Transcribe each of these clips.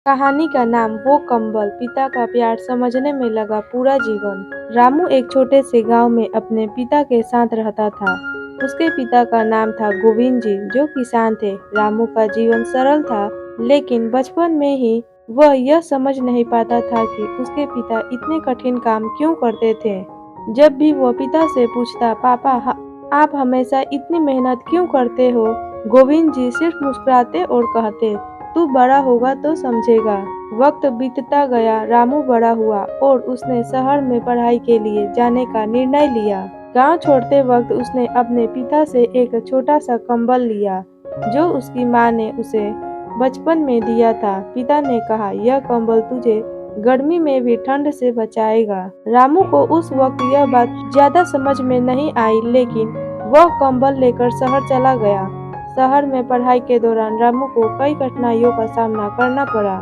कहानी का नाम वो कंबल। पिता का प्यार समझने में लगा पूरा जीवन। रामू एक छोटे से गांव में अपने पिता के साथ रहता था। उसके पिता का नाम था गोविंद जी, जो किसान थे। रामू का जीवन सरल था, लेकिन बचपन में ही वह यह समझ नहीं पाता था कि उसके पिता इतने कठिन काम क्यों करते थे। जब भी वह पिता से पूछता, पापा आप हमेशा इतनी मेहनत क्यों करते हो, गोविंद जी सिर्फ मुस्कुराते और कहते, तू बड़ा होगा तो समझेगा। वक्त बीतता गया, रामू बड़ा हुआ और उसने शहर में पढ़ाई के लिए जाने का निर्णय लिया। गांव छोड़ते वक्त उसने अपने पिता से एक छोटा सा कंबल लिया, जो उसकी माँ ने उसे बचपन में दिया था। पिता ने कहा, यह कंबल तुझे गर्मी में भी ठंड से बचाएगा। रामू को उस वक्त यह बात ज्यादा समझ में नहीं आई, लेकिन वह कंबल लेकर शहर चला गया। शहर में पढ़ाई के दौरान रामू को कई कठिनाइयों का सामना करना पड़ा।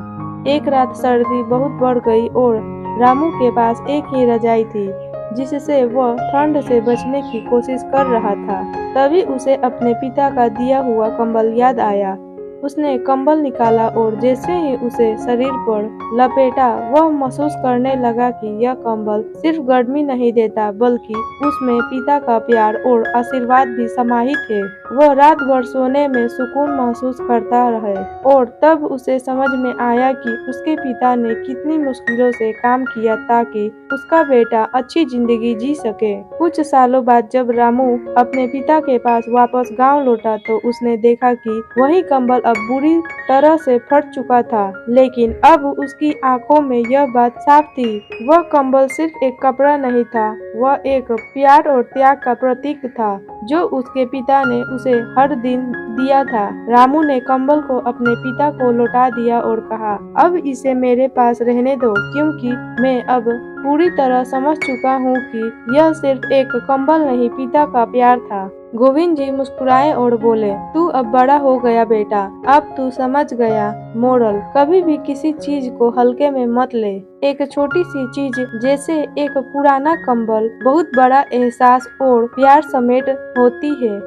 एक रात सर्दी बहुत बढ़ गई और रामू के पास एक ही रजाई थी, जिससे वह ठंड से बचने की कोशिश कर रहा था। तभी उसे अपने पिता का दिया हुआ कंबल याद आया। उसने कंबल निकाला और जैसे ही उसे शरीर पर लपेटा, वह महसूस करने लगा कि यह कंबल सिर्फ गर्मी नहीं देता, बल्कि उसमें पिता का प्यार और आशीर्वाद भी समाहित है। वह रात भर सोने में सुकून महसूस करता रहे और तब उसे समझ में आया कि उसके पिता ने कितनी मुश्किलों से काम किया ताकि उसका बेटा अच्छी जिंदगी जी सके। कुछ सालों बाद जब रामू अपने पिता के पास वापस गांव लौटा, तो उसने देखा कि वही कंबल अब बुरी तरह से फट चुका था, लेकिन अब उसकी आंखों में यह बात साफ थी। वह कंबल सिर्फ एक कपड़ा नहीं था, वह एक प्यार और त्याग का प्रतीक था, जो उसके पिता ने उसे हर दिन दिया था। रामू ने कंबल को अपने पिता को लौटा दिया और कहा, अब इसे मेरे पास रहने दो, क्योंकि मैं अब पूरी तरह समझ चुका हूँ कि यह सिर्फ एक कंबल नहीं, पिता का प्यार था। गोविंद जी मुस्कुराए और बोले, तू अब बड़ा हो गया बेटा, अब तू समझ गया। मोरल, कभी भी किसी चीज को हल्के में मत ले। एक छोटी सी चीज जैसे एक पुराना कंबल बहुत बड़ा एहसास और प्यार समेट होती है।